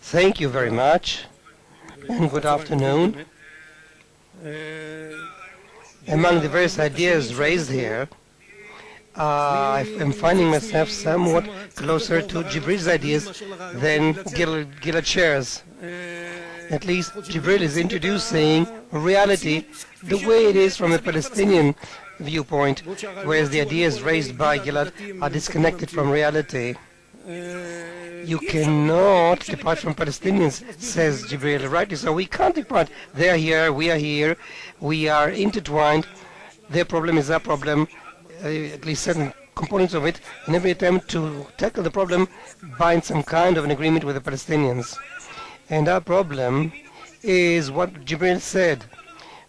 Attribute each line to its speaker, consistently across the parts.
Speaker 1: Thank you very much, and good afternoon. Among the various ideas raised here, I am finding myself somewhat closer to Jibril's ideas than Gilad shares. At least Jibril is introducing reality the way it is from a Palestinian viewpoint, whereas the ideas raised by Gilad are disconnected from reality. You cannot depart from Palestinians, says Jibril. Rightly so. We can't depart. They are here, we are here, we are intertwined. Their problem is our problem, at least certain components of it, and every attempt to tackle the problem binds some kind of an agreement with the Palestinians. And our problem is what Jibril said.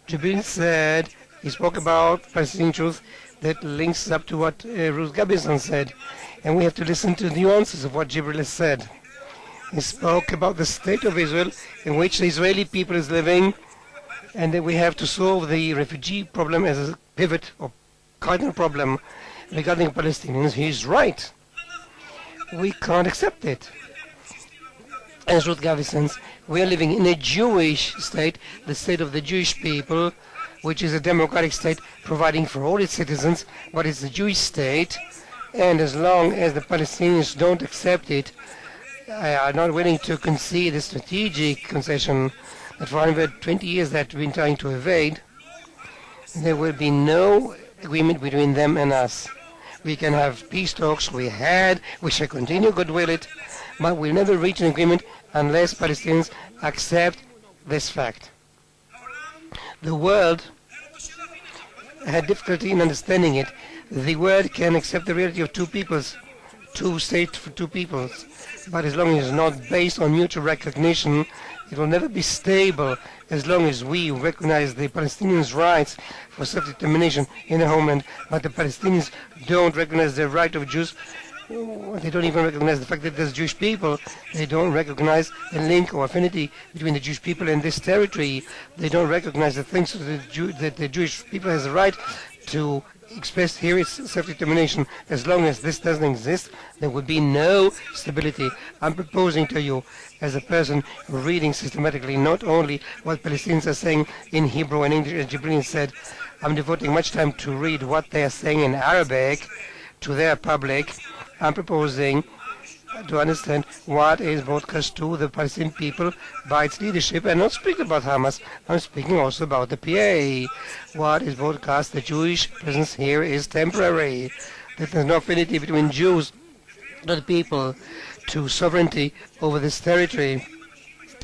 Speaker 1: Jibril said, he spoke about Palestinian truth that links up to what Ruth Gabison said. And we have to listen to the nuances of what Jibril has said. He spoke about the state of Israel in which the Israeli people is living, and that we have to solve the refugee problem as a pivot or cardinal problem regarding Palestinians. He is right. We can't accept it. As Ruth Gavison, we are living in a Jewish state, the state of the Jewish people, which is a democratic state providing for all its citizens, but it's a Jewish state. And as long as the Palestinians don't accept it, are not willing to concede a strategic concession that for 120 years that we've been trying to evade, there will be no agreement between them and us. We can have peace talks, we shall continue, God will it, but we'll never reach an agreement unless Palestinians accept this fact. The world had difficulty in understanding it. The world can accept the reality of two peoples, two states for two peoples, but as long as it's not based on mutual recognition, it will never be stable as long as we recognize the Palestinians' rights for self-determination in their homeland, but the Palestinians don't recognize the right of Jews. They don't even recognize the fact that there's Jewish people. They don't recognize the link or affinity between the Jewish people and this territory. They don't recognize the things that the Jewish people has a right to express here its self-determination. As long as this doesn't exist, there will be no stability. I'm proposing to you, as a person reading systematically not only what Palestinians are saying in Hebrew and English, as Jibril said, I'm devoting much time to read what they are saying in Arabic to their public. I'm proposing to understand what is broadcast to the Palestinian people by its leadership, and not speaking about Hamas. I'm speaking also about the PA. What is broadcast, the Jewish presence here is temporary. That there's no affinity between Jews and the people to sovereignty over this territory.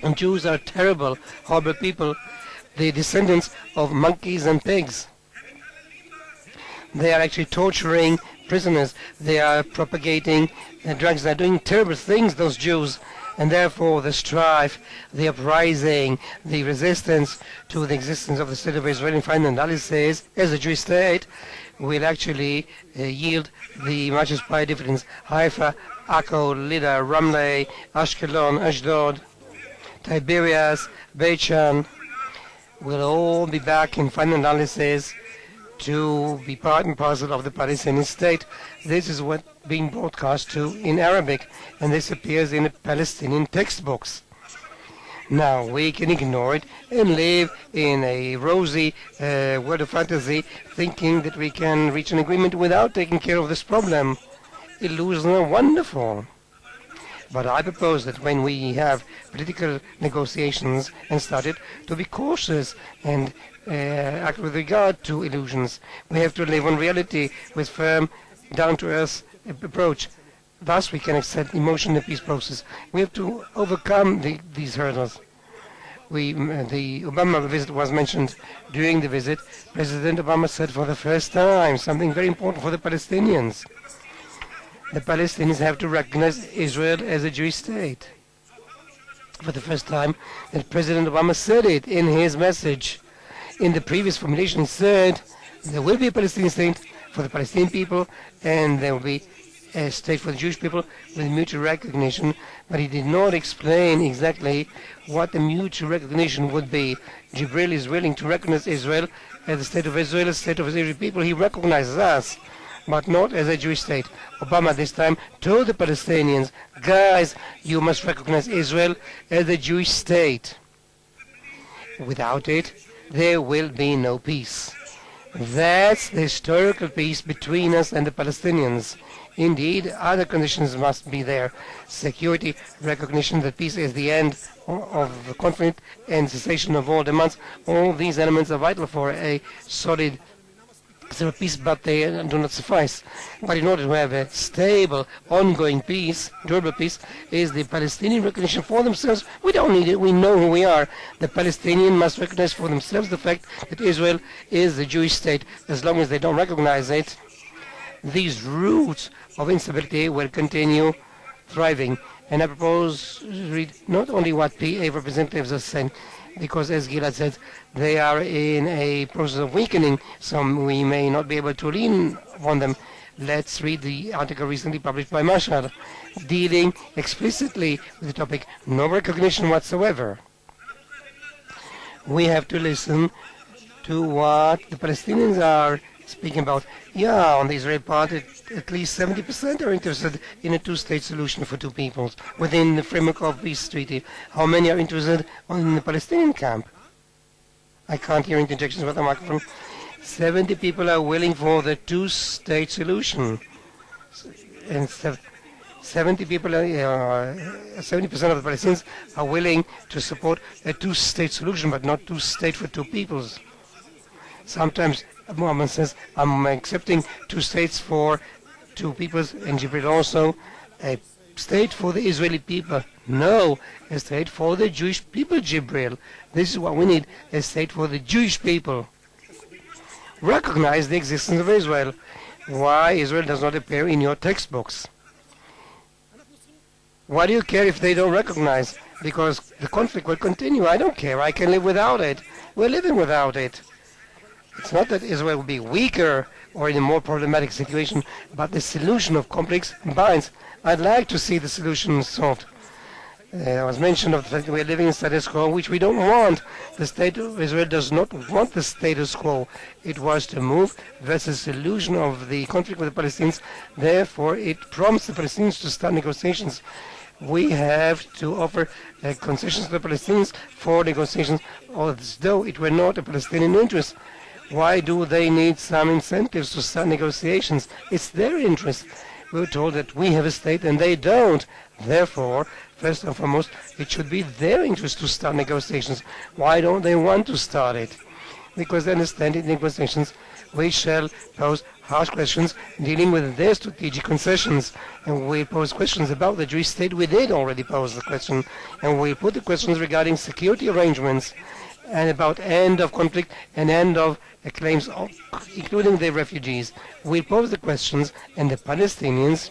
Speaker 1: And Jews are terrible, horrible people, the descendants of monkeys and pigs. They are actually torturing prisoners. They are propagating drugs. They are doing terrible things, those Jews. And therefore the strife, the uprising, the resistance to the existence of the state of Israel in final analysis as a Jewish state will actually yield the much aspired dividends. Haifa, Akko, Lida, Ramleh, Ashkelon, Ashdod, Tiberias, Beit Shan will all be back in final analysis to be part and parcel of the Palestinian state. This is what being broadcast to in Arabic, and this appears in the Palestinian textbooks. Now we can ignore it and live in a rosy world of fantasy, thinking that we can reach an agreement without taking care of this problem. Illusions are wonderful. But I propose that when we have political negotiations and started, to be cautious and act with regard to illusions. We have to live on reality with firm, down-to-earth approach. Thus we can accept emotion in the peace process. We have to overcome these hurdles. The Obama visit was mentioned. During the visit, President Obama said for the first time something very important for the Palestinians. The Palestinians have to recognize Israel as a Jewish state. For the first time, that President Obama said it in his message. In the previous formulation, he said there will be a Palestinian state for the Palestinian people, and there will be a state for the Jewish people with mutual recognition, but he did not explain exactly what the mutual recognition would be. Jibril is willing to recognize Israel as the state of Israel, the state of the Israeli people. He recognizes us. but not as a Jewish state. Obama this time told the Palestinians, guys, you must recognize Israel as a Jewish state. Without it, there will be no peace. That's the historical peace between us and the Palestinians. Indeed, other conditions must be there. Security, recognition that peace is the end of the conflict, and cessation of all demands. All these elements are vital for a solid peace, but they do not suffice. But in order to have a stable, ongoing peace, durable peace, is the Palestinian recognition for themselves. We don't need it. We know who we are. The Palestinians must recognize for themselves the fact that Israel is a Jewish state. As long as they don't recognize it, these roots of instability will continue thriving. And I propose to read not only what PA representatives are saying, because as Gilad said, they are in a process of weakening, so we may not be able to lean on them. Let's read the article recently published by Marshall, dealing explicitly with the topic, no recognition whatsoever. We have to listen to what the Palestinians are speaking about. Yeah, on the Israeli part, at least 70% are interested in a two-state solution for two peoples within the framework of peace treaty. How many are interested in the Palestinian camp? I can't hear interjections with the microphone. 70 people are willing for the two-state solution, and 70 people, 70% of the Palestinians are willing to support a two-state solution, but not two-state for two peoples. Sometimes Muhammad says, I'm accepting two states for two peoples, and Jibril also, a state for the Israeli people. No, a state for the Jewish people, Jibril. This is what we need, a state for the Jewish people. Recognize the existence of Israel. Why Israel does not appear in your textbooks? Why do you care if they don't recognize? Because the conflict will continue. I don't care. I can live without it. We're living without it. It's not that Israel will be weaker or in a more problematic situation, but the solution of conflicts binds. I'd like to see the solution solved. I was mentioned of the fact that we're living in status quo, which we don't want. The state of Israel does not want the status quo. It was to move versus solution of the conflict with the Palestinians. Therefore, it prompts the Palestinians to start negotiations. We have to offer concessions to the Palestinians for negotiations, as though it were not a Palestinian interest. Why do they need some incentives to start negotiations? It's their interest. We're told that we have a state and they don't. Therefore, first and foremost, it should be their interest to start negotiations. Why don't they want to start it? Because they understand in negotiations we shall pose harsh questions dealing with their strategic concessions. And we pose questions about the Jewish state. We did already pose the question. And we put the questions regarding security arrangements and about end of conflict and end of claims, including the refugees. We pose the questions, and the Palestinians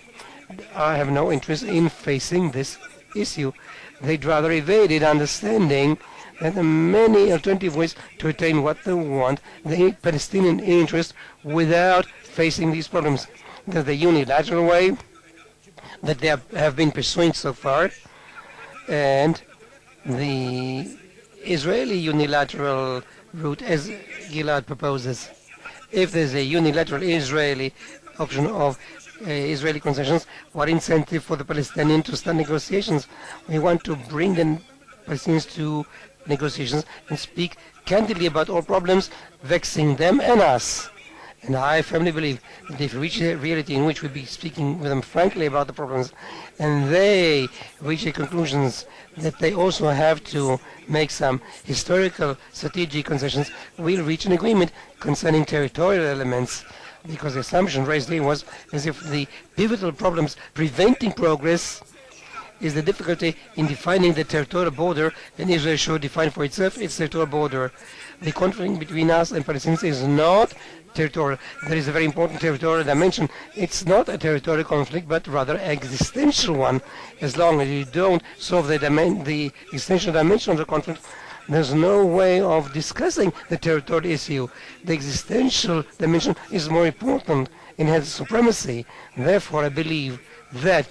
Speaker 1: have no interest in facing this issue. They'd rather evade it, understanding that there are many alternative ways to attain what they want, the Palestinian interest, without facing these problems. There's the unilateral way that they have been pursuing so far, and the Israeli unilateral route, as Gilad proposes. If there's a unilateral Israeli option of Israeli concessions, what incentive for the Palestinians to start negotiations? We want to bring the Palestinians to negotiations and speak candidly about all problems vexing them and us. And I firmly believe that if we reach a reality in which we'll be speaking with them frankly about the problems, and they reach a conclusions that they also have to make some historical strategic concessions, we'll reach an agreement concerning territorial elements, because the assumption raised here was as if the pivotal problems preventing progress is the difficulty in defining the territorial border, and Israel should define for itself its territorial border. The conflict between us and Palestinians is not territorial. There is a very important territorial dimension. It's not a territorial conflict, but rather an existential one. As long as you don't solve the existential dimension of the conflict, there's no way of discussing the territorial issue. The existential dimension is more important and has supremacy. Therefore, I believe that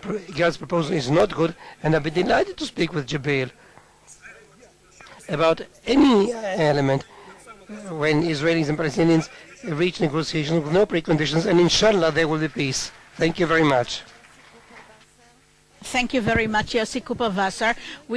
Speaker 1: Gilad's proposal is not good, and I'd be delighted to speak with Jibril about any element when Israelis and Palestinians reach negotiations with no preconditions, and inshallah there will be peace. Thank you very much.
Speaker 2: Thank you very much, Yossi Kuperwasser.